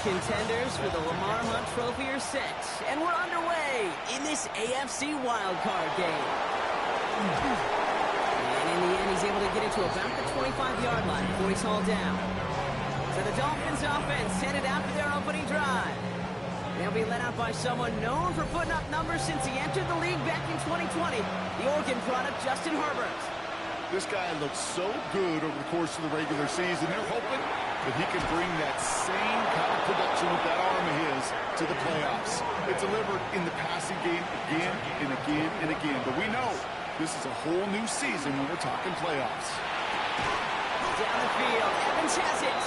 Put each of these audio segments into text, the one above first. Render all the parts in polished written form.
contenders for the Lamar Hunt Trophy are set, and we're underway in this AFC wildcard game. And in the end, he's able to get into about the 25-yard line before he's hauled down. So the Dolphins offense headed out for their opening drive. They'll be led out by someone known for putting up numbers since he entered the league back in 2020, the Oregon product, Justin Herbert. This guy looks so good over the course of the regular season. They're hoping that he can bring that same kind of production with that arm of his to the playoffs. It delivered in the passing game again and again and again. But we know this is a whole new season when we're talking playoffs. Down the field, Evans has it.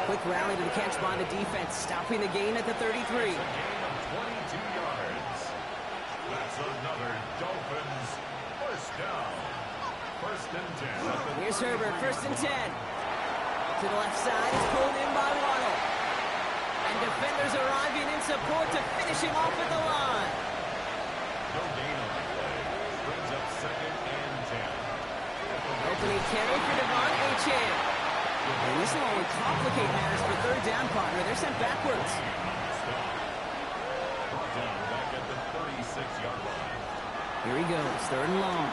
Quick rally to the catch by the defense, stopping the gain at the 33. 22 yards. That's another Dolphins first down. First and 10. Here's Herbert, first and 10. To the left side, it's pulled in by Waddle. And defenders arriving in support to finish him off at the line. No gain on the play. Brings up second and 10. Opening carry for Devon Achane. And this will only complicate matters for third down, partner. They're sent backwards. Brought down back at the 36-yard line. Here he goes, third and long.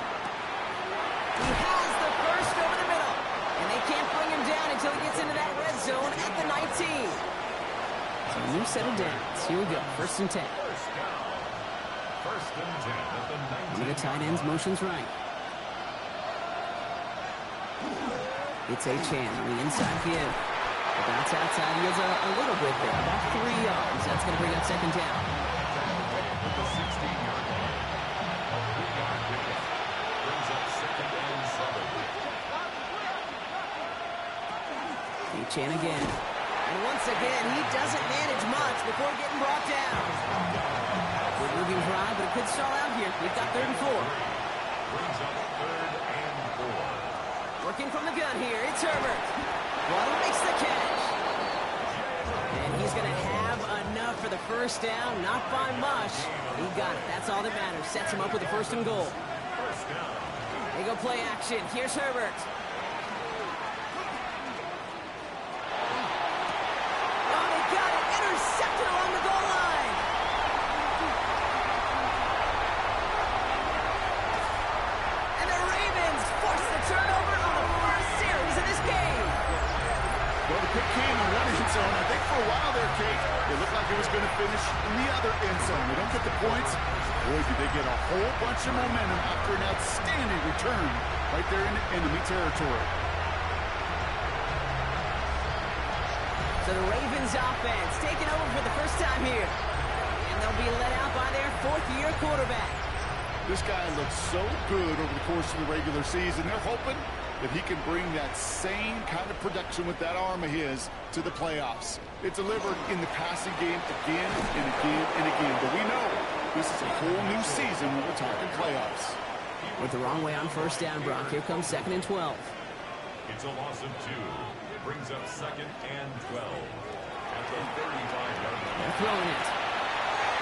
He has the first over the middle. And they can't bring him down until he gets into that red zone at the 19. So a new set of downs. Here we go, first and 10. First down. First and 10 at the 19. One of the tight ends motions right. It's Achane on the inside give. The bounce outside, he has a little bit there, about 3 yards. That's going to bring up second down. At the 16-yard line. A 3-yard pickup. Brings up second and 7. Achane again. And once again, he doesn't manage much before getting brought down. Good moving drive, but it could stall out here. We've got third and 4. Brings up third and 4. Working from the gun here, it's Herbert. Waddle makes the catch. And he's going to have enough for the first down, not by much. He got it, that's all that matters. Sets him up with a first and goal. First down. They go play action, here's Herbert. Oh, they got it, intercepted along the goal line. And the Ravens force the turnover. Well, the pick came in one end zone. I think for a while there, Kate, it looked like it was going to finish in the other end zone. They don't get the points. Boy, did they get a whole bunch of momentum after an outstanding return right there in enemy territory. So the Ravens offense taking over for the first time here. And they'll be led out by their fourth-year quarterback. This guy looks so good over the course of the regular season. They're hoping that he can bring that same kind of production with that arm of his to the playoffs. It delivered in the passing game again and again and again. But we know this is a whole new season when we're talking playoffs. With the wrong way on first down, Brock. Here comes second and 12. It's a loss of 2. Brings up second and 12. At the 35-yard line. They're throwing it.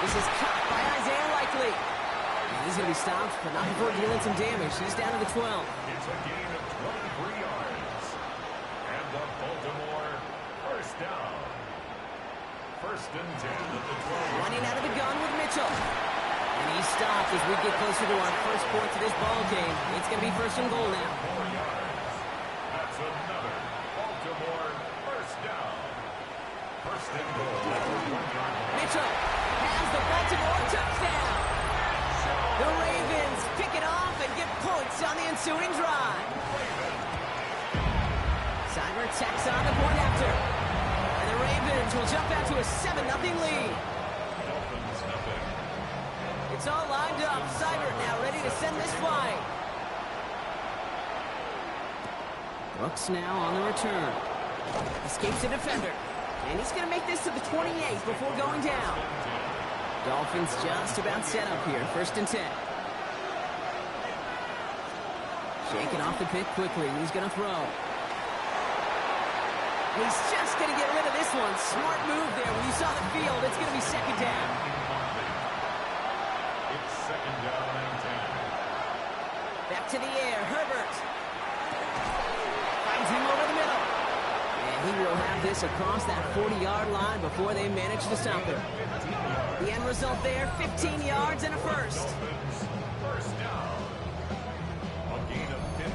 This is caught by Isaiah Likely. And he's going to be stopped, but not before dealing some damage. He's down to the 12. It's a gain of 23 yards. And the Baltimore first down. First and 10 at the 12. Running out of the gun with Mitchell. And he's stopped as we get closer to our first point to this ball game. It's going to be first and goal now. 4 yards. That's another Baltimore first down. First and goal at the 1-yard line. Mitchell has the Baltimore touchdown. The Ravens pick it off and get points on the ensuing drive. Cyber tacks on the point after. And the Ravens will jump out to a 7-0 lead. Dolphins nothing. It's all lined up. Cyber now ready to send this flying. Brooks now on the return. Escapes the defender. And he's going to make this to the 28 before going down. Dolphins just about set up here. First and 10. Shaking off the pick quickly. He's going to throw. He's just going to get rid of this one. Smart move there. When you saw the field, it's going to be second down. It's second down and 10. Back to the air. Herbert finds him over the middle. And he will have this pace across that 40-yard line before they manage to stop him. The end result there, 15 yards and a first. First down. A gain of 15.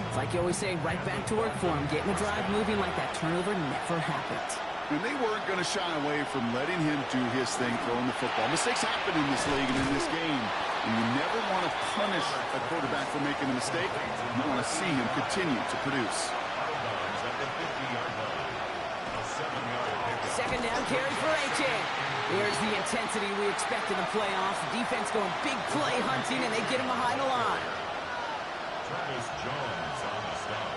It's like you always say, right back to work for him. Getting the drive moving like that turnover never happened. And they weren't going to shy away from letting him do his thing, throwing the football. Mistakes happen in this league and in this game. And you never want to punish a quarterback for making a mistake. You want to see him continue to produce. At the 50-yard line. A 7-yard pickup. Second down carry for Achan. There's the intensity we expect in the playoffs. The defense going big play hunting, and they get him behind the line. Travis Jones on the stop.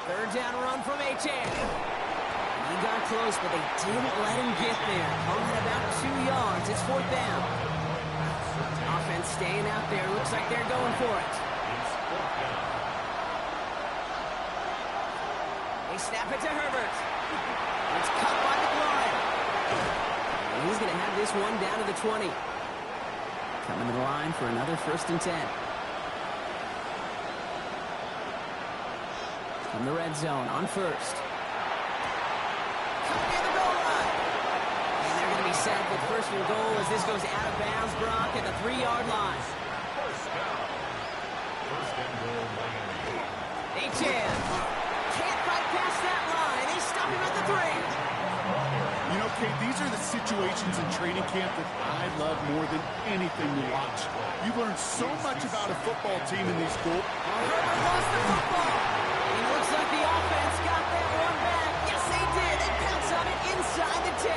Third down run from Achan. He got close, but they didn't let him get there. Hung at about 2 yards. It's fourth down. Offense staying out there. Looks like they're going for it. It's fourth down. They snap it to Herbert. It's cut by McLaurin. And he's going to have this one down to the 20. Coming to the line for another 1st and 10. From the red zone on first. Coming near the goal line. And they're going to be set with 1st and goal as this goes out of bounds, Brock, at the 3-yard line. First down. First and goal, Miami. Achan can't bypass that line. They stop him at the 3. You know, Kate, these are the situations in training camp that I love more than anything to watch. You learn so much about a football team in these schools. Herbert lost the football. It looks like the offense got that one back. Yes, they did. They pounce on it inside the 10.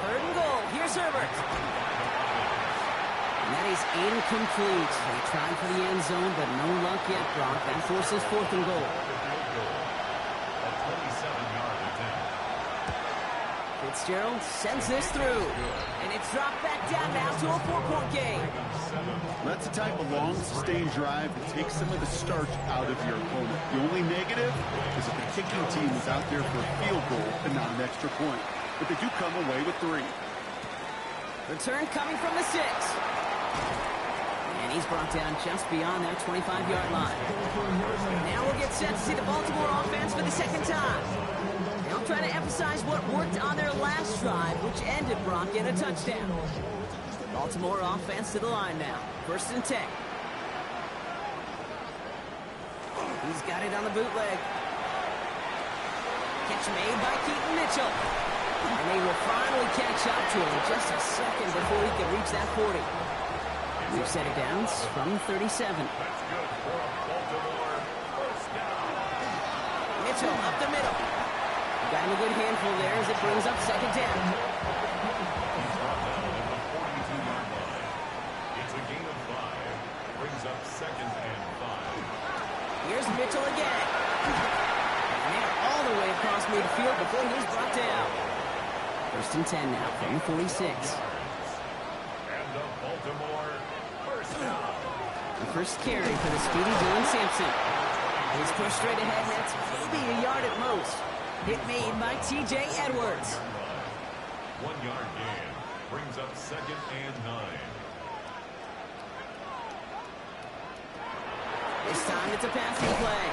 Third and goal. Here's Herbert. And that is incomplete. They tried for the end zone, but no luck yet, Brock. That forces 4th and goal. A 27-yard attempt. Fitzgerald sends this through. And it's dropped back down now to a 4-point game. That's the type of long, sustained drive that takes some of the starch out of your opponent. The only negative is if the kicking team is out there for a field goal and not an extra point. But they do come away with 3. Return coming from the 6. And he's brought down just beyond that 25-yard line. Now we'll get set to see the Baltimore offense for the second time. They'll try to emphasize what worked on their last drive, which ended, Brock, in a touchdown. Baltimore offense to the line now. 1st and 10. He's got it on the bootleg. Catch made by Keaton Mitchell. And they will finally catch up to him just a second before he can reach that 40. We've set it down from 37. That's good for Baltimore. First down. Mitchell up the middle. Got him a good handful there as it brings up 2nd down. He's brought down at the 42-yard line. It's a gain of 5. Brings up 2nd and 5. Here's Mitchell again. And they're all the way across midfield before he's brought down. 1st and 10 now from the 46. And the Baltimore first down. The first carry for the speedy Dylan Sampson. He's pushed straight ahead, and that's maybe a yard at most. Hit made by T.J. Edwards. 1-yard gain. Brings up 2nd and 9. This time it's a passing play.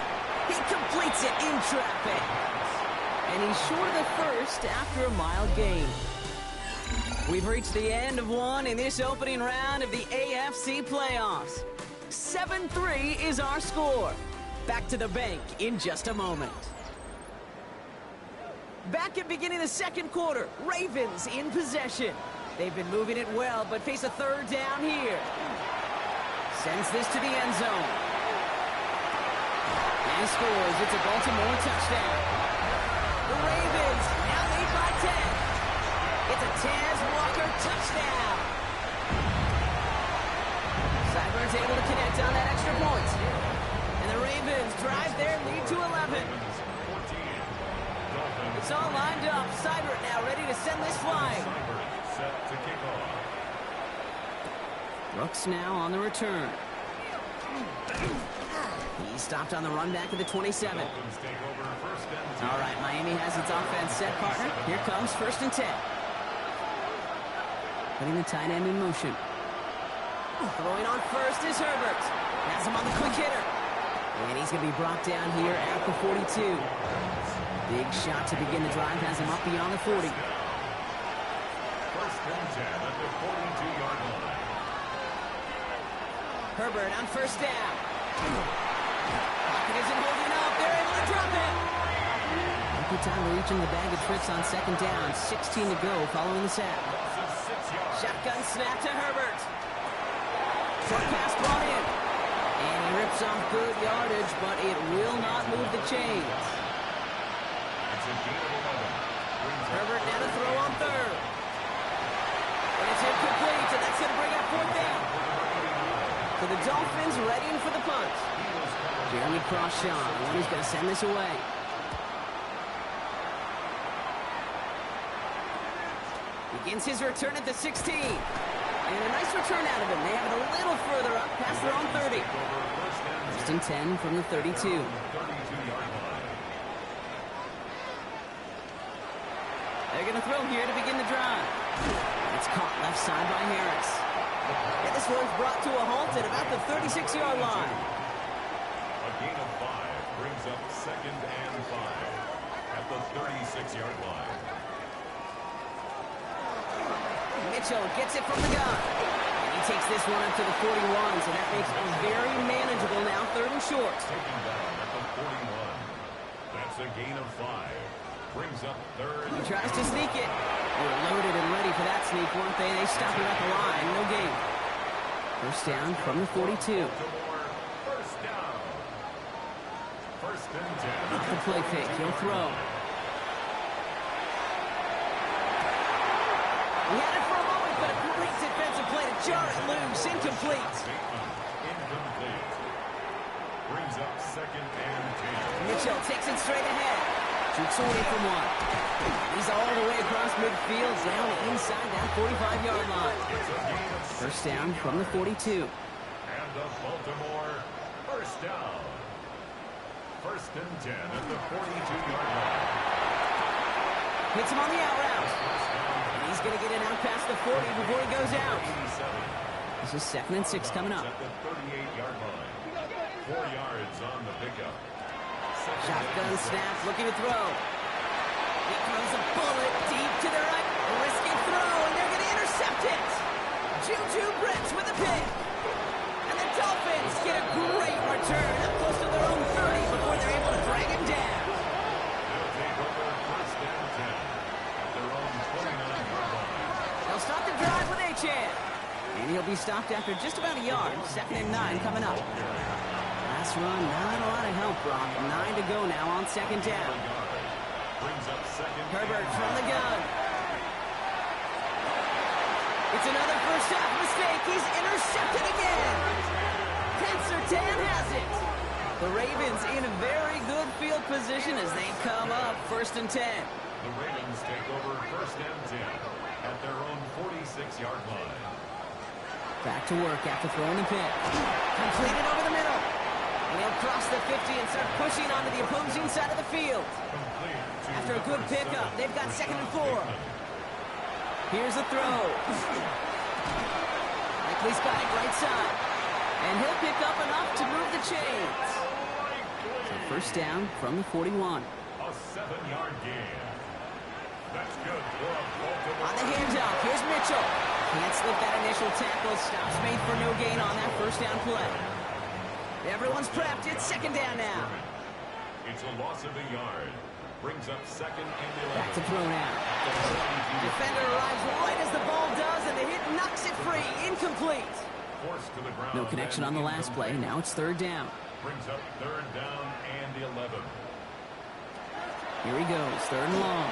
He completes it in traffic. And he's short of the first after a mild gain. We've reached the end of one in this opening round of the AFC playoffs. 7-3 is our score. Back to the bank in just a moment. Back at beginning the second quarter, Ravens in possession. They've been moving it well, but face a 3rd down here. Sends this to the end zone. And he scores. It's a Baltimore touchdown. The Ravens now lead by 10. It's a Taz Walker touchdown. Cyburn's able to connect on that extra point. And the Ravens drive their lead to 11. It's all lined up. Cybert now ready to send this flying. Set to kick off. Brooks now on the return. He stopped on the run back at the 27. Dolphins take over 1st and 10. All right, Miami has its offense set, partner. Here comes 1st and 10. Putting the tight end in motion. Throwing on first is Herbert. Has him on the quick hitter. And he's going to be brought down here at the 42. Big shot to begin the drive has him up beyond the 40. First and 10 at the 42-yard line. Herbert on first down. Pocket isn't holding up. They're able to drop it. Good time reaching the bag of tricks on second down. 16 to go following the sack. Shotgun snap to Herbert. Short pass brought in. And he rips off good yardage, but it will not move the chains. It's a gain of 11. Herbert now to throw on third. And it's incomplete, and that's going to bring up fourth down. So the Dolphins readying for the punt. Jeremy Crawshaw, the one who's going to send this away. Begins his return at the 16. And a nice return out of him. They have it a little further up past their own 30. First and 10 from the 32. They're going to throw here to begin the drive. It's caught left side by Harris. And this one's brought to a halt at about the 36-yard line. A gain of 5 brings up second and 5 at the 36-yard line. Mitchell gets it from the gun. And he takes this one up to the 41, so that makes it very manageable now, third and short. Taken down at the 41. That's a gain of 5. Brings up third. He tries to sneak it. They were loaded and ready for that sneak, weren't they? They stopped him at the line. No gain. First down from the 42. First down. First and 10. Off the play fake. He'll throw. He had it for a moment, but a great defensive play to jar it loose. Incomplete. Incomplete. Brings up second and 10. Mitchell takes it straight ahead. Shoots away from one. He's all the way across midfield, down inside that 45-yard line. First down from the 42. And the Baltimore first down. First and 10 at the 42-yard line. Hits him on the out route. And he's going to get it out past the 40 before he goes out. This is second and 6 coming up. At the 38-yard line. 4 yards on the pickup. Shotgun snap, looking to throw. He throws a bullet deep to the right. A risky throw, and they're going to intercept it. Juju Brents with a pick. And the Dolphins get a great return up close to their own 30 before they're able to drag him down. They'll take over first and 10 at their own 29-yard line. They'll start the drive with Achane. And he'll be stopped after just about a yard. Second and 9 coming up. Last run, not a lot of help, Brock. 9 to go now on second down. Brings up second. Herbert from the gun. It's another first half mistake. He's intercepted again. Tensertan has it. The Ravens in a very good field position as they come up first and 10. The Ravens take over first and 10 at their own 46-yard line. Back to work after throwing the pick. Completed over the middle. And he'll cross the 50 and start pushing onto the opposing side of the field. After a good pickup, they've got second and 4. Here's a throw. Likely spot it right side. And he'll pick up enough to move the chains. So first down from the 41. A 7-yard gain. That's good for a Baltimore. On the handoff, here's Mitchell. Can't slip that initial tackle. Stops made for no gain on that first down play. Everyone's prepped. It's second down now. It's a loss of a yard. Brings up second and 11. Back to throw now. Defender arrives right as the ball does, and the hit knocks it free. Incomplete. Forced to the ground. No connection on the last play. Now it's third down. Brings up third down and 11. Here he goes. Third and long.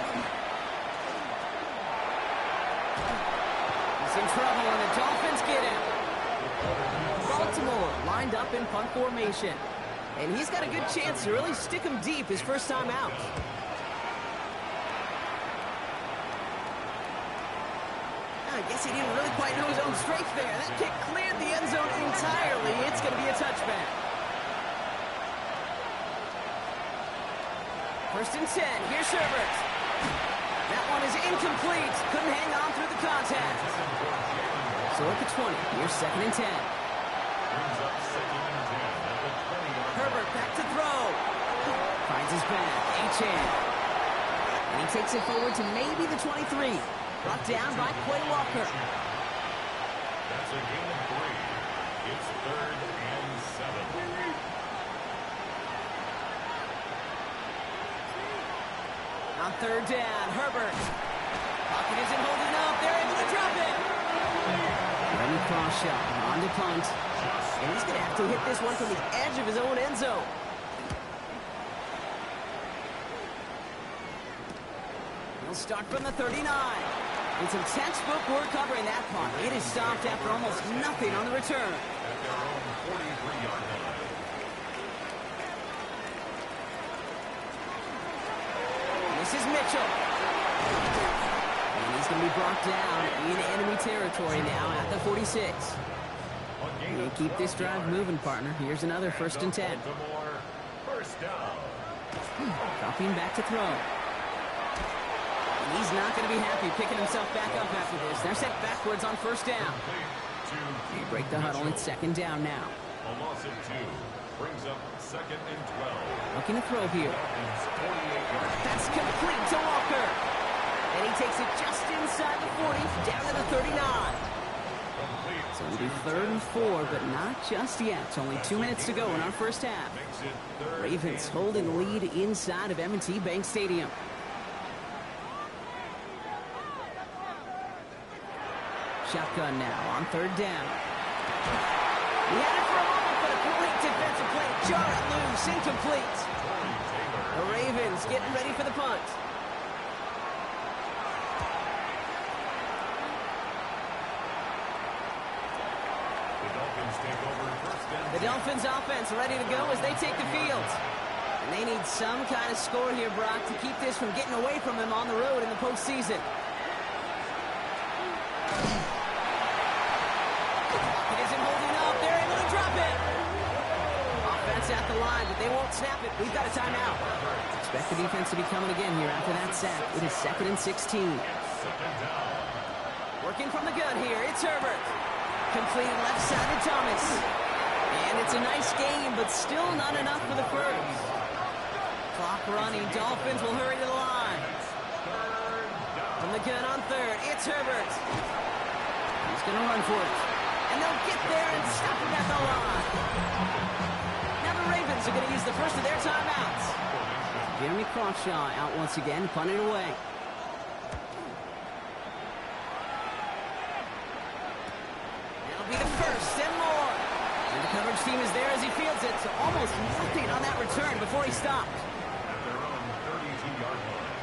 He's in trouble, and the Dolphins get him. Baltimore lined up in punt formation. And he's got a good chance to really stick him deep his first time out. I guess he didn't really quite know his own strength there. That kick cleared the end zone entirely. It's going to be a touchback. First and 10. Here's Herbert. That one is incomplete. Couldn't hang on through the contact. So at the 20. Here's second and 10. Brings up second and 10 at the 20-yard line. Herbert Heads his back. H-hand. And he takes it forward to maybe the 23. Brought down by Quay Walker. That's a gain of 3. It's 3rd and 7. On 3rd down, Herbert. Pocket isn't holding up. They're able to drop it. Ready cross shot. On to punt. And he's going to have to hit this one from the edge of his own end zone. He'll start from the 39. It's some textbook work covering that punt. It is stopped after almost nothing on the return. At their own 43-yard line. This is Mitchell. And he's going to be brought down in enemy territory now at the 46. And keep this drive moving, partner. Here's another 1st and 10. Baltimore, 1st down. Dropping back to throw. And he's not going to be happy picking himself back up after this. They're set backwards on 1st down. They break the huddle. It's 2nd down now. A loss of 2 brings up 2nd and 12. Looking to throw here. That's complete to Walker. And he takes it just inside the 40, down to the 39. So it'll be 3rd and 4, but not just yet. It's only 2 minutes to go in our 1st half. Ravens holding the lead inside of M&T Bank Stadium. Shotgun now on 3rd down. He had it for a moment, but a great defensive play. Jar it loose, incomplete. The Ravens getting ready for the punt. The Dolphins offense ready to go as they take the field. And they need some kind of score here, Brock, to keep this from getting away from them on the road in the postseason. It isn't holding up. They're able to drop it. Offense at the line, but they won't snap it. We've got a timeout. Expect the defense to be coming again here after that sack. It is 2nd and 16. Working from the gun here. It's Herbert. Completed left side to Thomas. And it's a nice game, but still not enough for the first. Clock running. Dolphins will hurry to the line. From the gun on 3rd, it's Herbert. He's going to run for it. And they'll get there and stop him at the line. Now the Ravens are going to use the first of their timeouts. Jeremy Crawshaw out once again, punted away. That'll be the 1st and more. And the coverage team is there as he fields it, so almost nothing on that return before he stopped. At their own 32-yard line.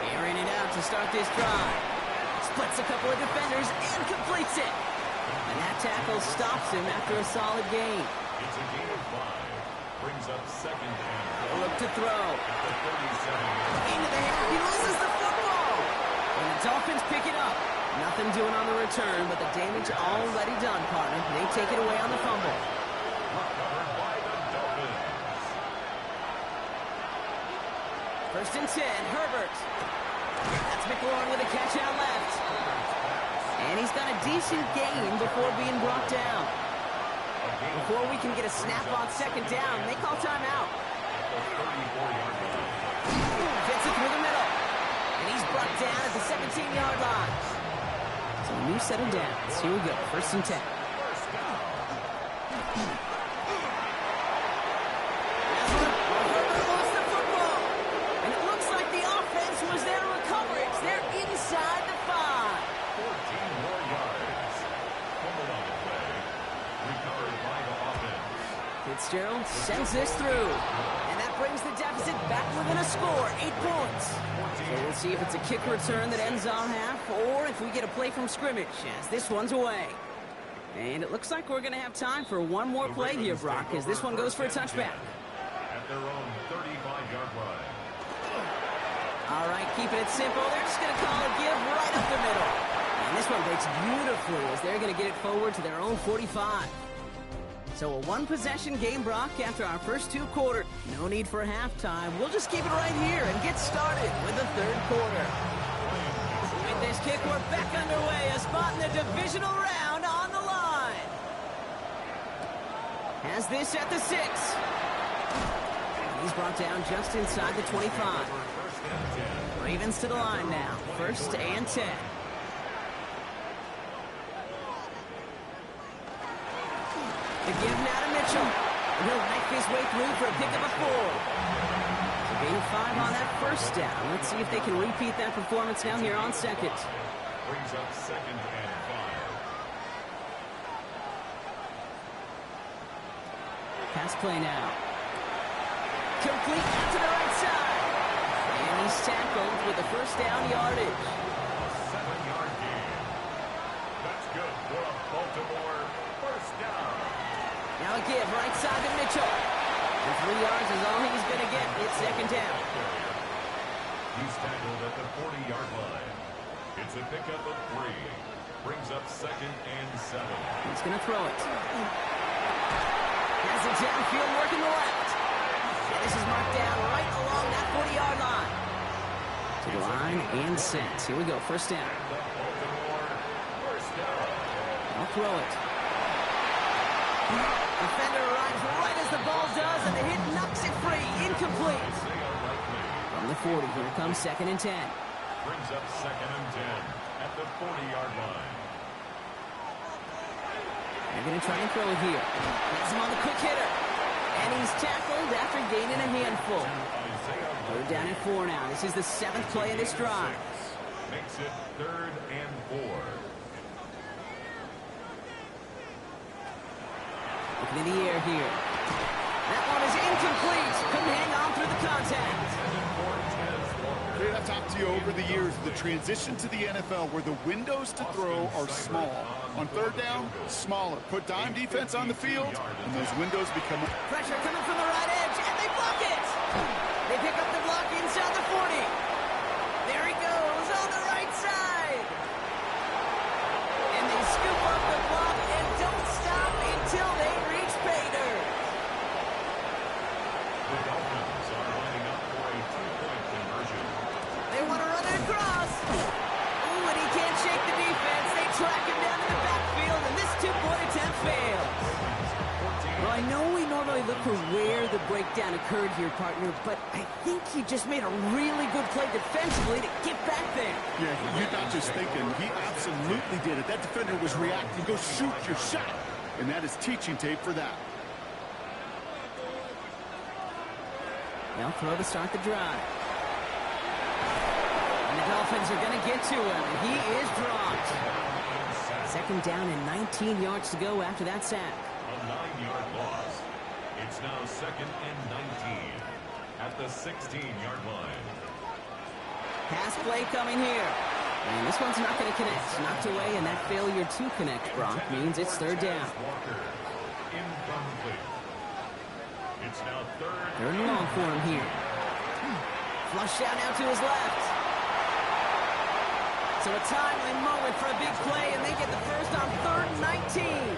Airing it out to start this drive. Splits a couple of defenders and completes it. And that tackle stops him after a solid gain. It's a gain of 5. Brings up 2nd and They'll look to throw. at the 37. Into the hand. He loses the football. And the Dolphins pick it up. Nothing doing on the return, but the damage already done, partner. They take it away on the fumble. Recovered by the Dolphins. 1st and 10, Herbert. That's McLaurin with a catch out left. And he's got a decent gain before being brought down. Before we can get a snap on 2nd down, they call timeout. At the 34-yard line. Fits it through the middle. And he's brought down at the 17-yard line. So a new set of downs. Here we go, 1st and 10. Herbert lost the football. And it looks like the offense was there to recover it. They're inside the 5. 14 more yards. Fumble on the play. Recovered by the offense. Fitzgerald sends this through. And that brings the deficit back within a score, 8 points. So we'll see if it's a kick return that ends on half, or if we get a play from scrimmage, as this one's away. And it looks like we're going to have time for one more play here, Brock, as this one goes for a touchback. At their own 35-yard line. All right, keeping it simple. They're just going to call a give right up the middle. And this one breaks beautifully as they're going to get it forward to their own 45. So a one-possession game, Brock, after our first 2 quarters. No need for halftime. We'll just keep it right here and get started with the 3rd quarter. With this kick, we're back underway. A spot in the divisional round on the line. Has this at the 6. He's brought down just inside the 25. Ravens to the line now. 1st and 10. The give now to Mitchell. And he'll knife his way through for a pick of a 4. So gain of 5 on that 1st down. Let's see if they can repeat that performance now here on 2nd. Brings up 2nd and 5. Pass play now. Complete out to the right side. And he's tackled with the 1st down yardage. 7-yard gain. That's good for a Baltimore 1st down. Now a give right side to Mitchell. And 3 yards is all he's going to get. It's 2nd down. He's tackled at the 40-yard line. It's a pickup of 3. Brings up 2nd and 7. He's going to throw it. Has it downfield working the left. And this is marked down right along that 40-yard line. To the line and sent. Here we go. 1st down. Baltimore 1st down. I'll throw it. Defender arrives right as the ball does, and the hit knocks it free. Incomplete. From the 40, here comes 2nd and 10. Brings up 2nd and 10 at the 40-yard line. They're going to try and throw it here. Has him on the quick hitter. And he's tackled after gaining a handful. 3rd down and 4 now. This is the 7th play of this drive. Makes it 3rd and 4. Looking in the air here. That one is incomplete. Couldn't hang on through the contact. Dave, I've talked to you over the years, the transition to the NFL where the windows to throw are small. On 3rd down, smaller. Put dime defense on the field, and those windows become... Pressure coming from the right edge, and they block it. They pick up the block inside the 40. There he goes on the right side. And they scoop up the block and don't stop until they reach pay dirt. The Dolphins are lining up for a 2-point conversion. They want to run it across. Ooh, and he can't shake the defense. They track him down in the backfield, and this 2-point attempt fails. Well, I know we normally look for where the breakdown occurred here, partner, but I think he just made a really good play defensively to get back there. Yeah, you're not just thinking. He absolutely did it. That defender was reacting. Go shoot your shot. And that is teaching tape for that. They'll throw to start the drive. And the Dolphins are going to get to him. He is dropped. 2nd down and 19 yards to go after that sack. A 9-yard loss. It's now 2nd and 19 at the 16-yard line. Pass play coming here. And this one's not going to connect. Knocked away, and that failure to connect, Brock, means it's 3rd down. Incomplete. It's now 3rd and long for him here. Flush out now to his left. So a timely moment for a big play, and they get the first on 3rd and 19.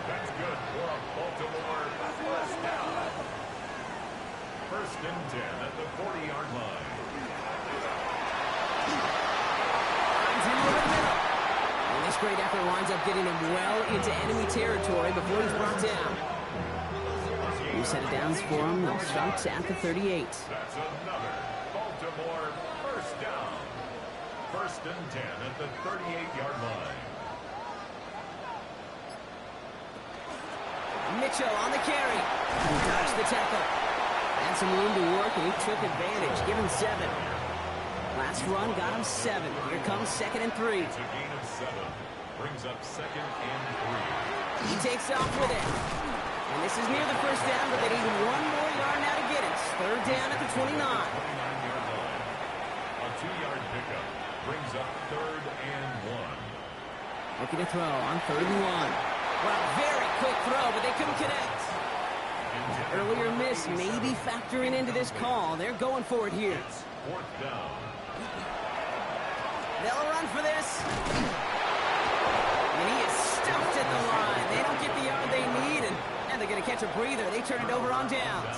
That's good for a Baltimore 1st down. 1st and 10 at the 40-yard line. Finds him over the middle. And this great effort winds up getting him well into enemy territory before he's brought down. New set of downs for him. They'll start at the 38. That's another Baltimore 1st down. 1st and 10 at the 38-yard line. Mitchell on the carry. He dodged the tackle. Had some room to work, and he took advantage. Give him 7. Last run got him 7. Here comes 2nd and 3. It's a gain of 7. Brings up 2nd and 3. He takes off with it. And this is near the 1st down, but they need 1 more yard now to get it. 3rd down at the 29. 29-yard line. A 2-yard pickup brings up 3rd and 1. Looking to throw on 3rd and 1. Well, very quick throw, but they couldn't connect. That earlier miss may be factoring into this call. They're going for it here. It's 4th down. They'll run for this. And he is stuffed at the line. They don't get the yard they need, and they're going to catch a breather. They turn it over on downs.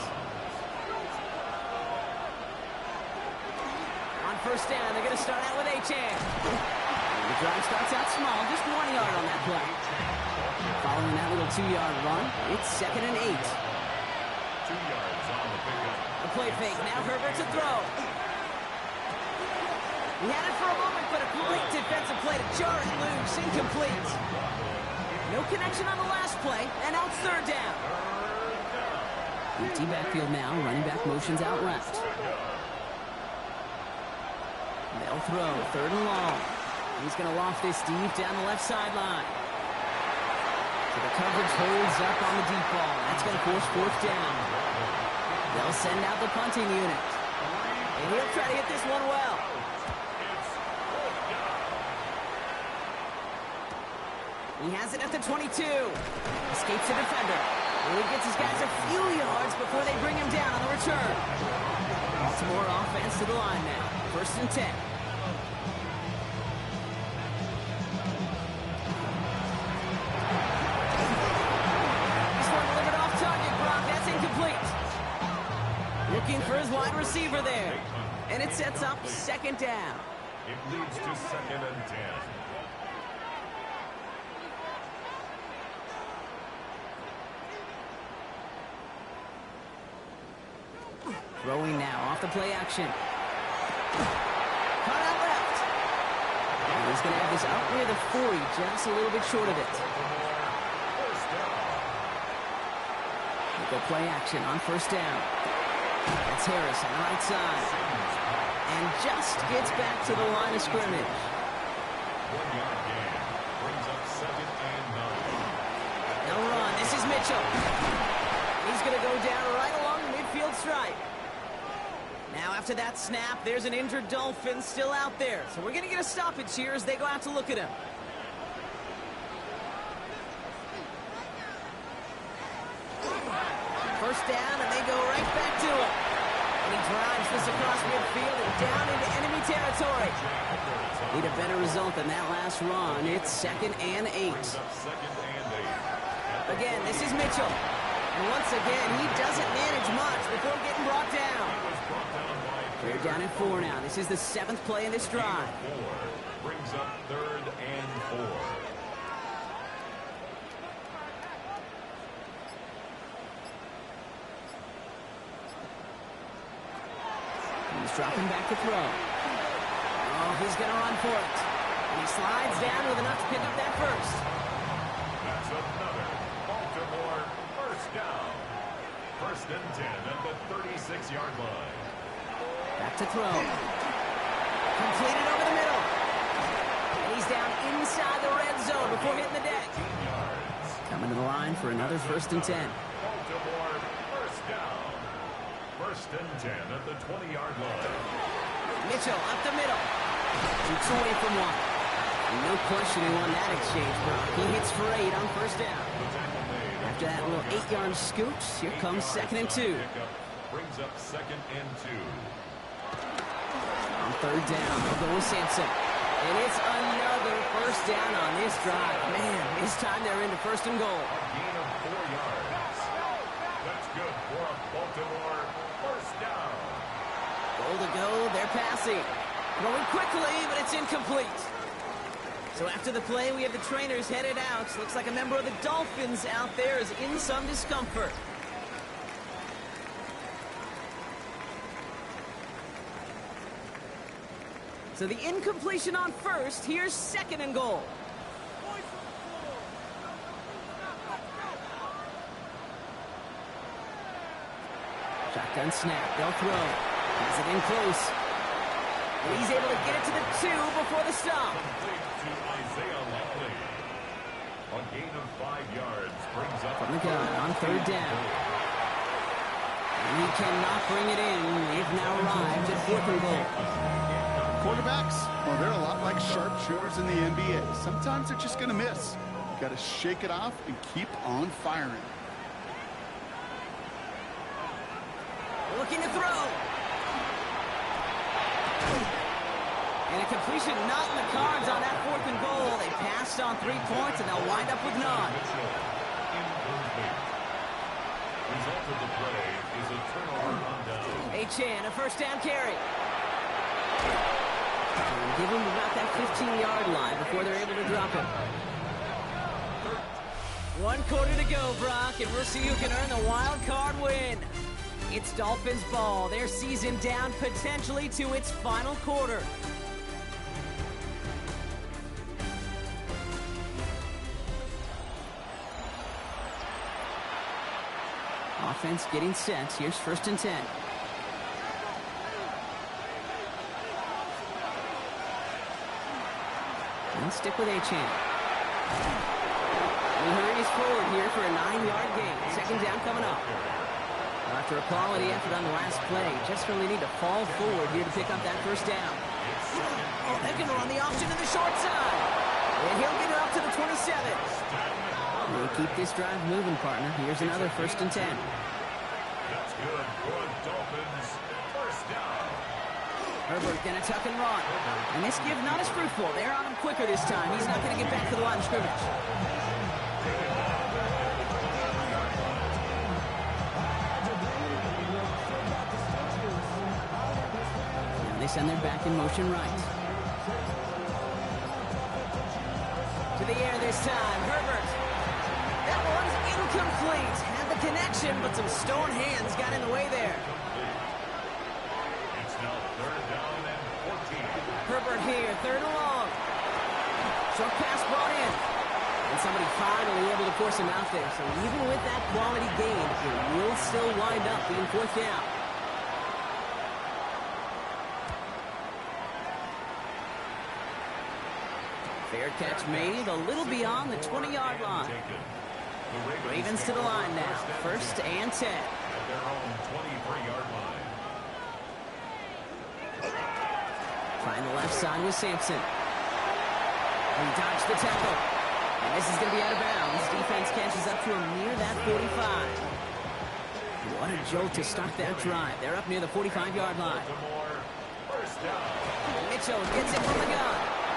On 1st down, they're going to start out with Achane. The drive starts out small, just 1 yard on that play. Following that little 2-yard run, it's 2nd and 8. 2 yards on the play fake. Now Herbert to throw. He had it for a moment, but a great defensive play to jar it loose. Incomplete. No connection on the last play, and now it's third down. Empty backfield now. Running back motions out left. They'll throw. Third and long. He's going to loft this deep down the left sideline. So the coverage holds up on the deep ball. That's going to force fourth down. They'll send out the punting unit. And he'll try to hit this one well. He has it at the 22. Escapes the defender. He gets his guys a few yards before they bring him down on the return. Baltimore offense to the line now. First and 10. This one delivered off target, Brock. That's incomplete. Looking for his wide receiver there. And it sets up second down. It leads to second and 10. Throwing now off the play action. Caught out left. And he's going to have this out near the 40, just a little bit short of it. Go play action on first down. That's Harris on the right side. And just gets back to the line of scrimmage. 1 yard gain. Brings up second and 9. They'll run. This is Mitchell. He's going to go down right along the midfield stripe. Now after that snap, there's an injured Dolphin still out there. So we're going to get a stoppage here as they go out to look at him. First down, and they go right back to him. And he drives this across midfield and down into enemy territory. Need a better result than that last run. It's second and 8. Again, this is Mitchell. And once again, he doesn't manage much before getting brought down. They're down at 4 now. This is the 7th play in this drive. Brings up third and 4. He's dropping back to throw. Oh, he's going to run for it. And he slides down with enough to pick up that first. That's another Baltimore first down. First and 10 at the 36-yard line. Back to throw. Completed over the middle. And he's down inside the red zone before hitting the deck. Coming to the line for another first and 10. Baltimore first down. First and 10 at the 20-yard line. Mitchell up the middle. Shoots away from one. No question he won that exchange, Brock. He hits for 8 on first down. After that little 8-yard scoot, here comes second and 2. Brings up second and 2. On third down, they'll go with Sampson. And it's another first down on this drive. Man, this time they're into first and goal. A gain of 4 yards. That's good for a Baltimore first down. Goal to go, they're passing. Throwing quickly, but it's incomplete. So after the play, we have the trainers headed out. Looks like a member of the Dolphins out there is in some discomfort. So the incompletion on first. Here's second and goal. Shotgun snap. They'll throw. Has it in close. And he's able to get it to the 2 before the stop. To Isaiah Lovely. A gain of 5 yards brings up From the gun on third down. And he cannot bring it in. They've now arrived at fourth and goal. Quarterbacks, well, they're a lot like sharpshooters in the NBA. Sometimes they're just going to miss. You got to shake it off and keep on firing. Looking to throw. And a completion not in the cards on that fourth and goal. They passed on 3 points, and they'll wind up with none. Result of the play is a turnover on down. Achan, a first down carry. And give him about that 15-yard line before they're able to drop him. 1 quarter to go, Brock, and we'll see who can earn the wild card win. It's Dolphins ball. Their season down potentially to its final quarter. Offense getting set. Here's 1st and 10. And stick with Achane. He hurries forward here for a 9-yard gain. 2nd down coming up. After a quality effort on the last play, just really need to fall forward here to pick up that 1st down. Oh, they're going to run the option to the short side. And he'll get it up to the 27. We'll keep this drive moving, partner. Here's another 1st and 10. That's good for Dolphins. 1st down. Herbert going to tuck and run. And this give not as fruitful. They're on him quicker this time. He's not going to get back to the line of scrimmage. Now they send their back in motion right. To the air this time. Herbert. That one's incomplete. Had the connection, but some stone hands got in the way there. It's now 3rd down and 14. Herbert here, 3rd and long. Short pass brought in. And somebody finally able to force him out there. So even with that quality gain, it will still wind up being 4th down. Fair catch made, a little beyond the 20-yard line. Ravens to the line now. 1st and 10. At their own 23-yard line. Trying the left side with Sampson. He dodged the tackle. And this is going to be out of bounds. Defense catches up to him near that 45. What a jolt to start that drive. They're up near the 45-yard line. First down. Mitchell gets it from the gun.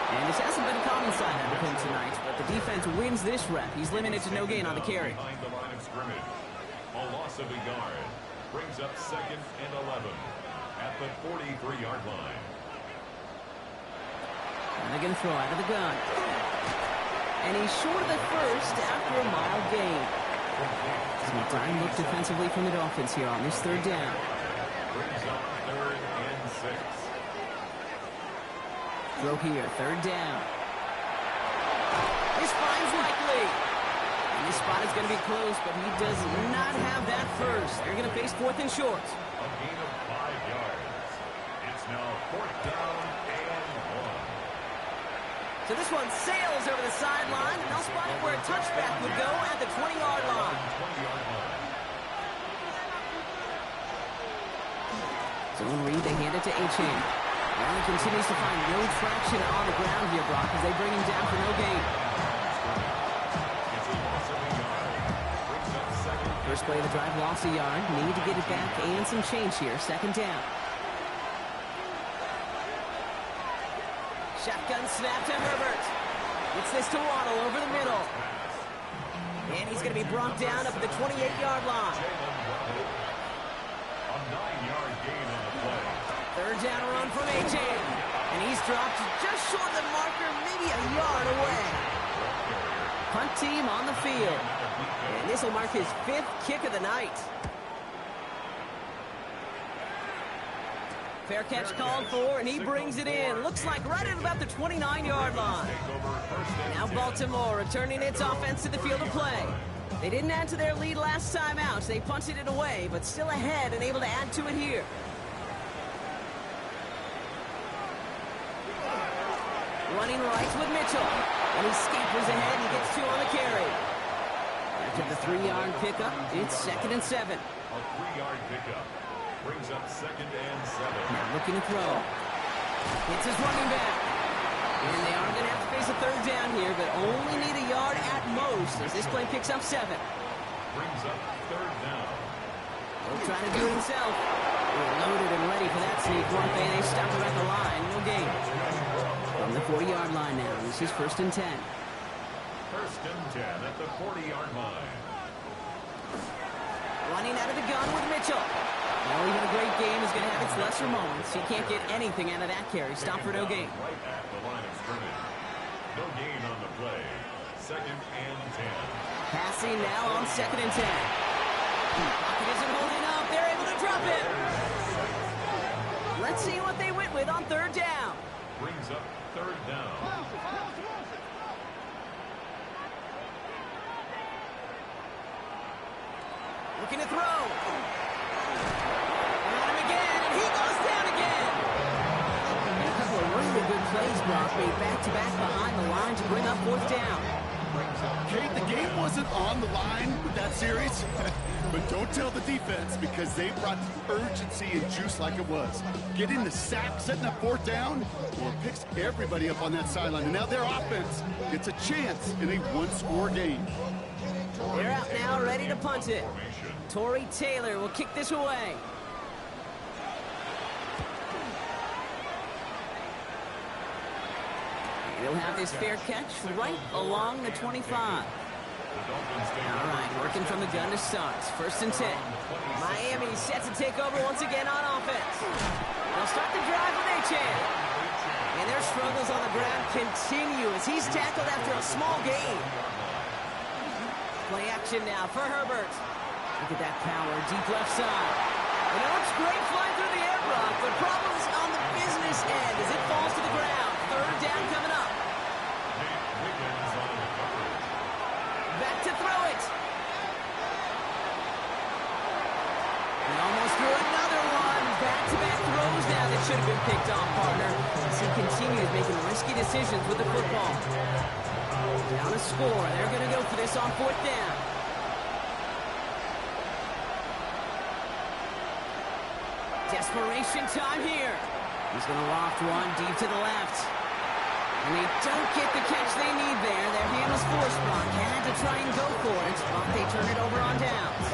And this hasn't been a common sight out of him tonight, but the defense wins this rep. He's limited to no gain on the carry. Behind the line of scrimmage. A loss of a yard. Brings up 2nd and 11 at the 43-yard line. And they're going to throw out of the gun. And he's short of the 1st after a mild gain. Some time look defensively from the Dolphins here on this 3rd down. Brings up 3rd and 6. Throw here, 3rd down. This finds likely. And this spot is going to be close, but he does not have that 1st. They're going to face 4th and short. A gain of 5 yards. It's now 4th down and 1. So this one sails over the sideline, and they'll spot it where a touchback would go at the 20-yard line. 20-yard line. Zone read, they hand it to Achane. Now he continues to find no traction on the ground here, Brock, as they bring him down for no gain. It's a loss of a yard. Brings up 2nd. First play of the drive, lost a yard. Need to get it back and some change here. 2nd down. Shotgun snap to Herbert. Gets this to Waddle over the middle. And he's going to be brought down up at the 28-yard line. A 9-yard gain on the play. 3rd down run from Achane. And he's dropped just short of the marker, maybe a yard away. Punt team on the field. And this will mark his 5th kick of the night. Fair catch called for, and he brings it in. Looks like right at about the 29-yard line. Now Baltimore returning its offense to the field of play. They didn't add to their lead last time out. They punted it away, but still ahead and able to add to it here. Running right with Mitchell. And he scampers ahead and gets 2 on the carry. After the 3-yard pickup, it's 2nd and 7. A 3-yard pickup. Brings up 2nd and 7. Now looking to throw. It's his running back. And they are going to have to face a 3rd down here, but only need a yard at most as this play picks up 7. Brings up 3rd down. He'll try to do it himself. They're loaded and ready for that sneak, weren't they? They stop him at the line. No gain. From the 40-yard line now, this is 1st and 10. 1st and 10 at the 40-yard line. Running out of the gun with Mitchell. Well, even a great game is going to have its lesser moments. He can't get anything out of that carry. Stop for no gain. Right at the line of scrimmage. No gain on the play. 2nd and 10. Passing now on 2nd and 10. Pocket isn't holding up. They're able to drop it. Let's see what they went with on third down. Brings up third down. Looking to throw. Got him again, and he goes down again. And a couple of really good plays, Brock, made back-to-back behind the line to bring up fourth down. Kate, the game wasn't on the line with that series, but don't tell the defense because they brought the urgency and juice like it was. Getting the sack, setting up fourth down, well, it picks everybody up on that sideline. And now their offense gets a chance in a one-score game. They're out now, ready to punt it. Torrey Taylor will kick this away. He'll have his fair catch right along the 25. All right, working from the gun to start. First and 10. Miami set to take over once again on offense. They'll start the drive with Achan. And their struggles on the ground continue as he's tackled after a small gain. Play action now for Herbert. Look at that power, deep left side. And it looks great flying through the air, Brock, but problems on the business end as it falls to the ground. Third down coming up. Back to throw it. He almost threw another one. Back-to-back throws now that should have been picked off, partner. As he continues making risky decisions with the football. Down a score. They're going to go for this on fourth down. Desperation time here. He's going to loft one deep to the left. And they don't get the catch they need there. Their hand was forced, Brock. Had to try and go for it, but they turn it over on downs.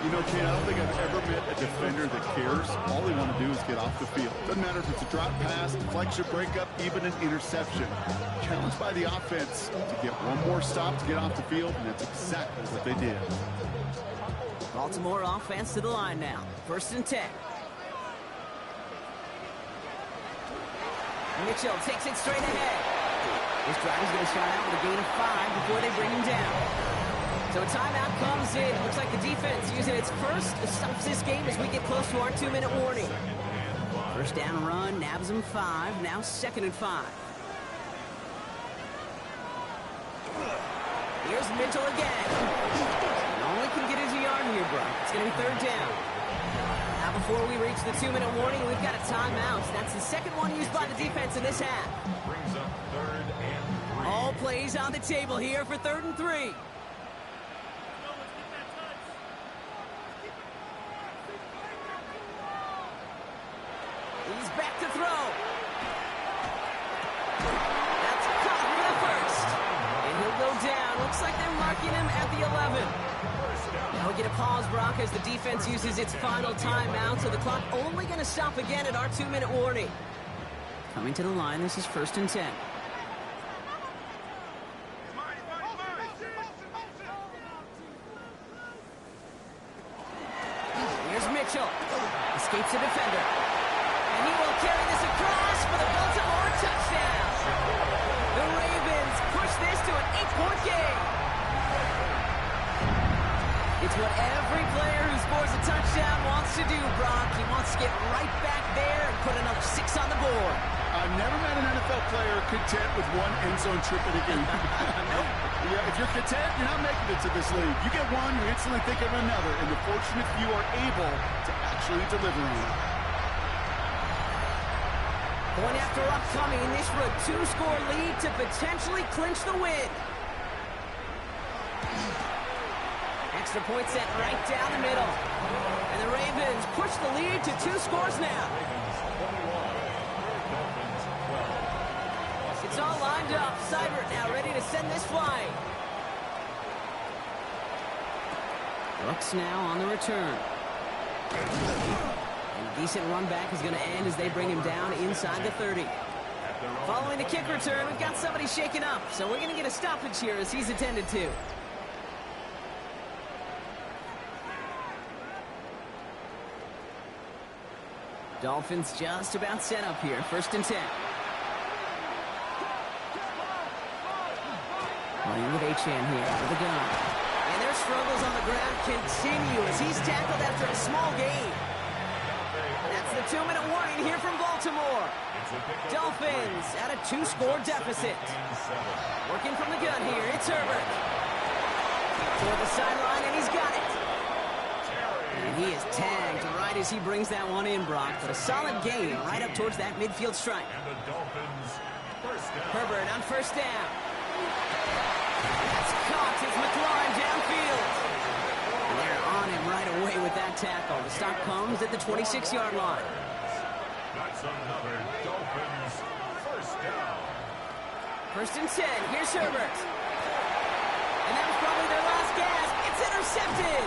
You know, Kate, I don't think I've ever met a defender that cares. All they want to do is get off the field. Doesn't matter if it's a drop pass, deflection, breakup, even an interception. Challenged by the offense to get one more stop to get off the field, and that's exactly what they did. Baltimore offense to the line now. First and 10. Mitchell takes it straight ahead. This drive is going to start out with a gain of 5 before they bring him down. So a timeout comes in. Looks like the defense using its first to stop this game as we get close to our 2-minute warning. First down run, nabs him 5. Now second and 5. Here's Mitchell again. And all he can get is a yard here, bro. It's going to be third down. Now before we reach the 2-minute warning, we've got a timeout. That's the second one used by the defense in this half. Brings up third and 3. All plays on the table here for third and 3. He's back to throw. That's caught for the first. And he'll go down. Looks like they're marking him at the 11. Now we get a pause, Brock, as the defense uses its final timeout, so the clock only going to stop again at our 2-minute warning. Coming to the line, this is first and 10. Here's Mitchell. Escapes a defender. And he will carry this across for the Baltimore touchdown. The Ravens push this to an 8-point game. It's what every player who scores a touchdown wants to do, Brock. He wants to get right back there and put another 6 on the board. I've never met an NFL player content with one end zone trip in a game. Nope. Yeah, if you're content, you're not making it to this league. You get one, you instantly think of another, and the fortunate few are able to actually deliver on it. Point after upcoming, this for a 2-score lead to potentially clinch the win. Extra point set right down the middle. And the Ravens push the lead to 2 scores now. It's all lined up. Seibert now ready to send this flying. Brooks now on the return. And a decent run back is going to end as they bring him down inside the 30. Following the kick return, we've got somebody shaken up. So we're going to get a stoppage here as he's attended to. Dolphins just about set up here. First and 10. Playing with Achan here with the gun. And they're Moore's struggles on the ground continue as he's tackled after a small gain. That's the 2-minute warning here from Baltimore. Dolphins at a 2-score deficit. Working from the gun here, it's Herbert. Toward the sideline, and he's got it. And he is tagged right as he brings that one in, Brock. But a solid gain right up towards that midfield stripe. Herbert on first down. That's caught as McLaurin downfield. And they're on him right away with that tackle. The stop comes at the 26-yard line. That's another Dolphins first down. First and 10. Here's Herbert. And that was probably their last gasp. It's intercepted.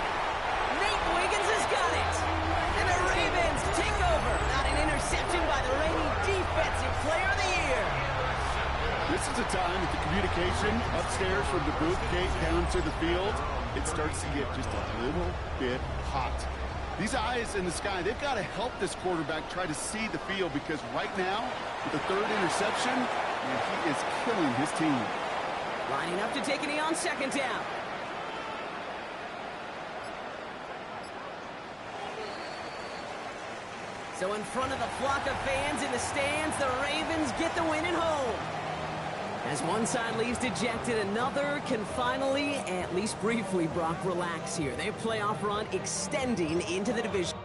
Nate Wiggins has got it. And the Ravens take over. Not an interception by the reigning defensive player of the year. This is a time that the communication upstairs from the booth gate down to the field, it starts to get just a little bit hot. These eyes in the sky, they've got to help this quarterback try to see the field, because right now, with the third interception, man, he is killing his team. Lining up to take a knee on second down. So in front of the flock of fans in the stands, the Ravens get the win at home. As one side leaves dejected, another can finally, at least briefly, Brock, relax here. Their playoff run extending into the division.